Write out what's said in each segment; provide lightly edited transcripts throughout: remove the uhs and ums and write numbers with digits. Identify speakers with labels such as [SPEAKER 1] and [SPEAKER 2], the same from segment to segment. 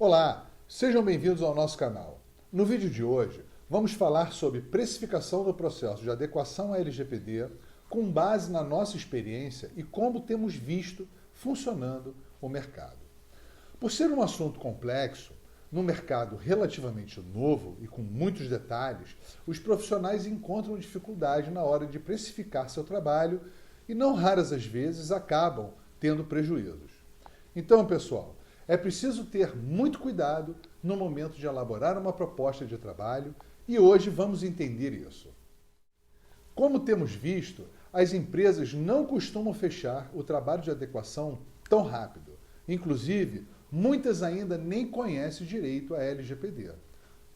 [SPEAKER 1] Olá, sejam bem-vindos ao nosso canal. No vídeo de hoje, vamos falar sobre precificação do processo de adequação à LGPD com base na nossa experiência e como temos visto funcionando o mercado. Por ser um assunto complexo, num mercado relativamente novo e com muitos detalhes, os profissionais encontram dificuldade na hora de precificar seu trabalho e não raras as vezes acabam tendo prejuízos. Então, pessoal, é preciso ter muito cuidado no momento de elaborar uma proposta de trabalho e hoje vamos entender isso. Como temos visto, as empresas não costumam fechar o trabalho de adequação tão rápido. Inclusive, muitas ainda nem conhecem direito a LGPD.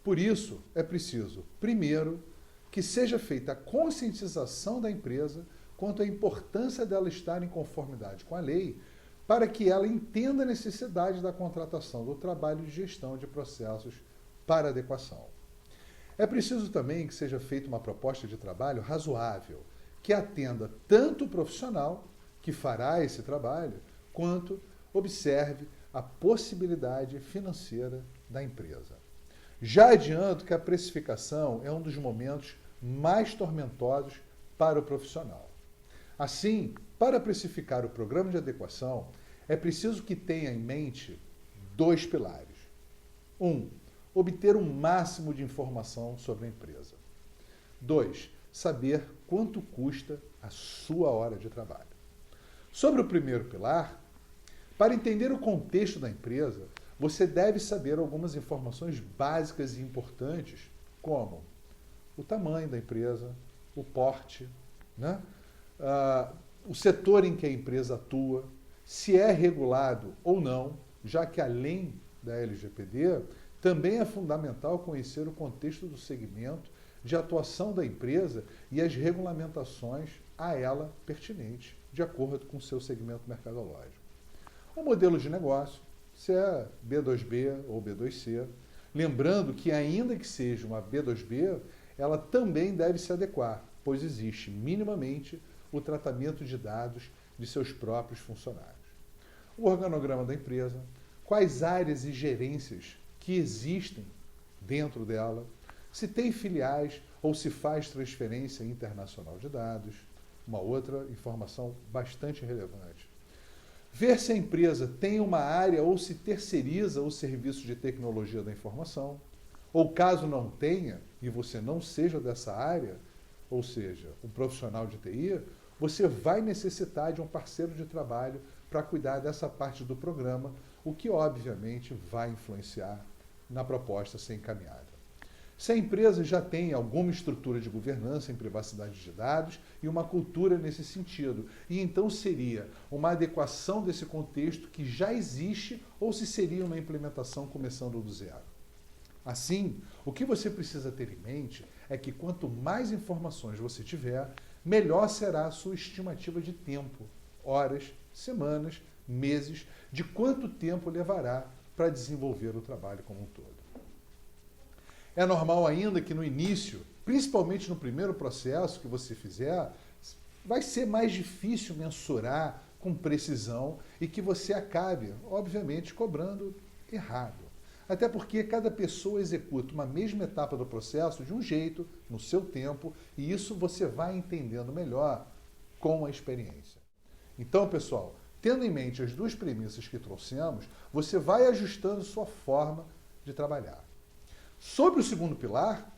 [SPEAKER 1] Por isso, é preciso, primeiro, que seja feita a conscientização da empresa quanto à importância dela estar em conformidade com a lei, para que ela entenda a necessidade da contratação do trabalho de gestão de processos para adequação. É preciso também que seja feita uma proposta de trabalho razoável, que atenda tanto o profissional que fará esse trabalho, quanto observe a possibilidade financeira da empresa. Já adianto que a precificação é um dos momentos mais tormentosos para o profissional. Assim, para precificar o programa de adequação, é preciso que tenha em mente dois pilares. 1. Obter o máximo de informação sobre a empresa. 2. Saber quanto custa a sua hora de trabalho. Sobre o primeiro pilar, para entender o contexto da empresa, você deve saber algumas informações básicas e importantes, como o tamanho da empresa, o porte, o setor em que a empresa atua, se é regulado ou não, já que além da LGPD, também é fundamental conhecer o contexto do segmento de atuação da empresa e as regulamentações a ela pertinentes, de acordo com o seu segmento mercadológico. O modelo de negócio, se é B2B ou B2C, lembrando que ainda que seja uma B2B, ela também deve se adequar, pois existe minimamente o tratamento de dados de seus próprios funcionários. O organograma da empresa, quais áreas e gerências que existem dentro dela, se tem filiais ou se faz transferência internacional de dados, uma outra informação bastante relevante. Ver se a empresa tem uma área ou se terceiriza o serviço de tecnologia da informação, ou caso não tenha e você não seja dessa área, ou seja, um profissional de TI, você vai necessitar de um parceiro de trabalho para cuidar dessa parte do programa, o que obviamente vai influenciar na proposta a ser encaminhada. Se a empresa já tem alguma estrutura de governança em privacidade de dados e uma cultura nesse sentido, e então seria uma adequação desse contexto que já existe ou se seria uma implementação começando do zero. Assim, o que você precisa ter em mente é que quanto mais informações você tiver, melhor será a sua estimativa de tempo, horas, semanas, meses, de quanto tempo levará para desenvolver o trabalho como um todo. É normal ainda que no início, principalmente no primeiro processo que você fizer, vai ser mais difícil mensurar com precisão e que você acabe, obviamente, cobrando errado. Até porque cada pessoa executa uma mesma etapa do processo de um jeito, no seu tempo, e isso você vai entendendo melhor com a experiência. Então, pessoal, tendo em mente as duas premissas que trouxemos, você vai ajustando sua forma de trabalhar. Sobre o segundo pilar,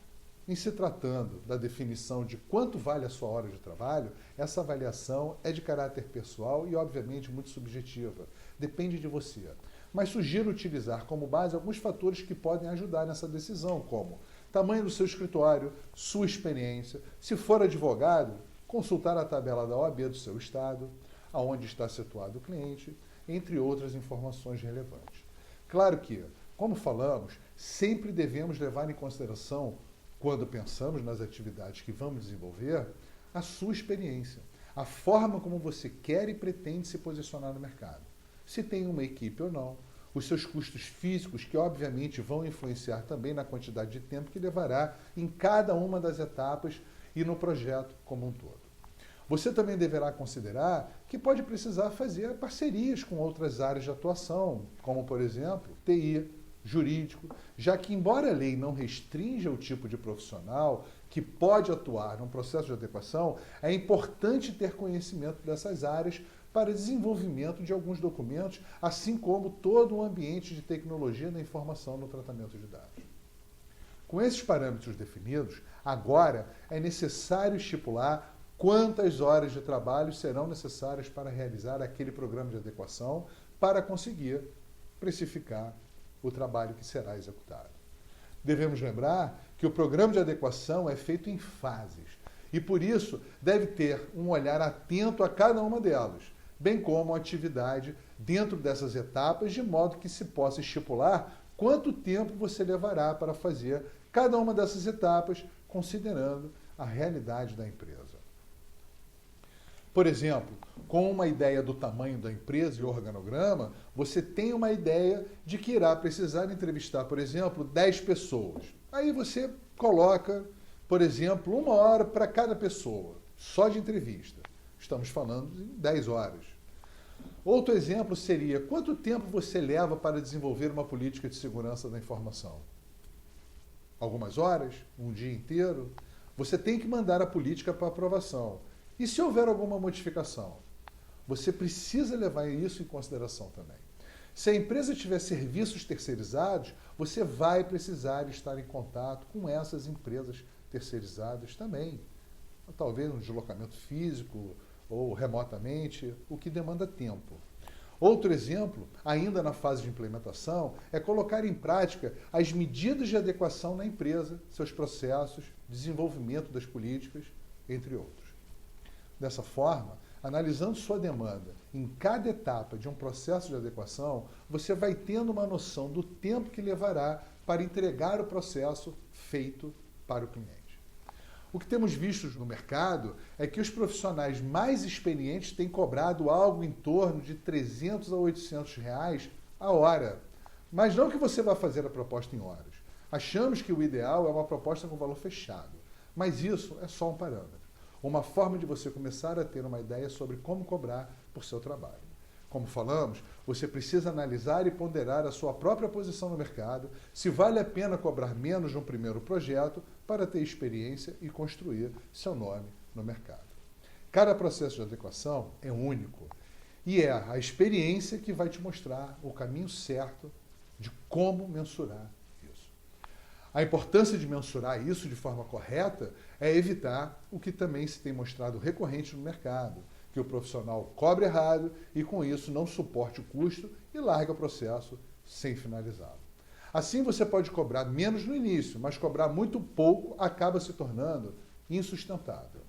[SPEAKER 1] em se tratando da definição de quanto vale a sua hora de trabalho, essa avaliação é de caráter pessoal e, obviamente, muito subjetiva. Depende de você. Mas sugiro utilizar como base alguns fatores que podem ajudar nessa decisão, como tamanho do seu escritório, sua experiência, se for advogado, consultar a tabela da OAB do seu estado, aonde está situado o cliente, entre outras informações relevantes. Claro que, como falamos, sempre devemos levar em consideração, quando pensamos nas atividades que vamos desenvolver, a sua experiência, a forma como você quer e pretende se posicionar no mercado. Se tem uma equipe ou não, os seus custos físicos, que obviamente vão influenciar também na quantidade de tempo que levará em cada uma das etapas e no projeto como um todo. Você também deverá considerar que pode precisar fazer parcerias com outras áreas de atuação, como, por exemplo, TI, jurídico, já que, embora a lei não restrinja o tipo de profissional que pode atuar num processo de adequação, é importante ter conhecimento dessas áreas para desenvolvimento de alguns documentos, assim como todo o ambiente de tecnologia da informação no tratamento de dados. Com esses parâmetros definidos, agora é necessário estipular quantas horas de trabalho serão necessárias para realizar aquele programa de adequação para conseguir precificar o trabalho que será executado. Devemos lembrar que o programa de adequação é feito em fases e, por isso, deve ter um olhar atento a cada uma delas, bem como a atividade dentro dessas etapas, de modo que se possa estipular quanto tempo você levará para fazer cada uma dessas etapas, considerando a realidade da empresa. Por exemplo, com uma ideia do tamanho da empresa e organograma, você tem uma ideia de que irá precisar entrevistar, por exemplo, 10 pessoas. Aí você coloca, por exemplo, 1 hora para cada pessoa, só de entrevista. Estamos falando de 10 horas. Outro exemplo seria, quanto tempo você leva para desenvolver uma política de segurança da informação? Algumas horas? Um dia inteiro? Você tem que mandar a política para aprovação. E se houver alguma modificação? Você precisa levar isso em consideração também. Se a empresa tiver serviços terceirizados, você vai precisar estar em contato com essas empresas terceirizadas também. Talvez um deslocamento físico ou remotamente, o que demanda tempo. Outro exemplo, ainda na fase de implementação, é colocar em prática as medidas de adequação na empresa, seus processos, desenvolvimento das políticas, entre outros. Dessa forma, analisando sua demanda em cada etapa de um processo de adequação, você vai tendo uma noção do tempo que levará para entregar o processo feito para o cliente. O que temos visto no mercado é que os profissionais mais experientes têm cobrado algo em torno de R$ 300 a R$ 800 a hora. Mas não que você vá fazer a proposta em horas. Achamos que o ideal é uma proposta com valor fechado. Mas isso é só um parâmetro. Uma forma de você começar a ter uma ideia sobre como cobrar por seu trabalho. Como falamos, você precisa analisar e ponderar a sua própria posição no mercado, se vale a pena cobrar menos de um primeiro projeto para ter experiência e construir seu nome no mercado. Cada processo de adequação é único e é a experiência que vai te mostrar o caminho certo de como mensurar isso. A importância de mensurar isso de forma correta é evitar o que também se tem mostrado recorrente no mercado, que o profissional cobre errado e, com isso, não suporte o custo e larga o processo sem finalizá-lo. Assim, você pode cobrar menos no início, mas cobrar muito pouco acaba se tornando insustentável.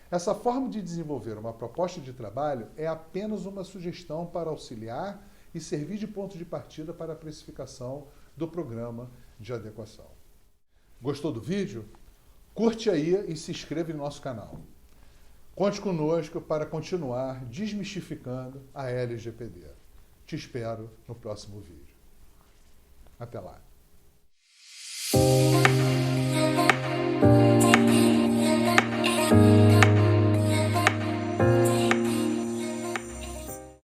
[SPEAKER 1] Essa forma de desenvolver uma proposta de trabalho é apenas uma sugestão para auxiliar e servir de ponto de partida para a precificação do programa de adequação. Gostou do vídeo? Curte aí e se inscreva em nosso canal. Conte conosco para continuar desmistificando a LGPD. Te espero no próximo vídeo. Até lá.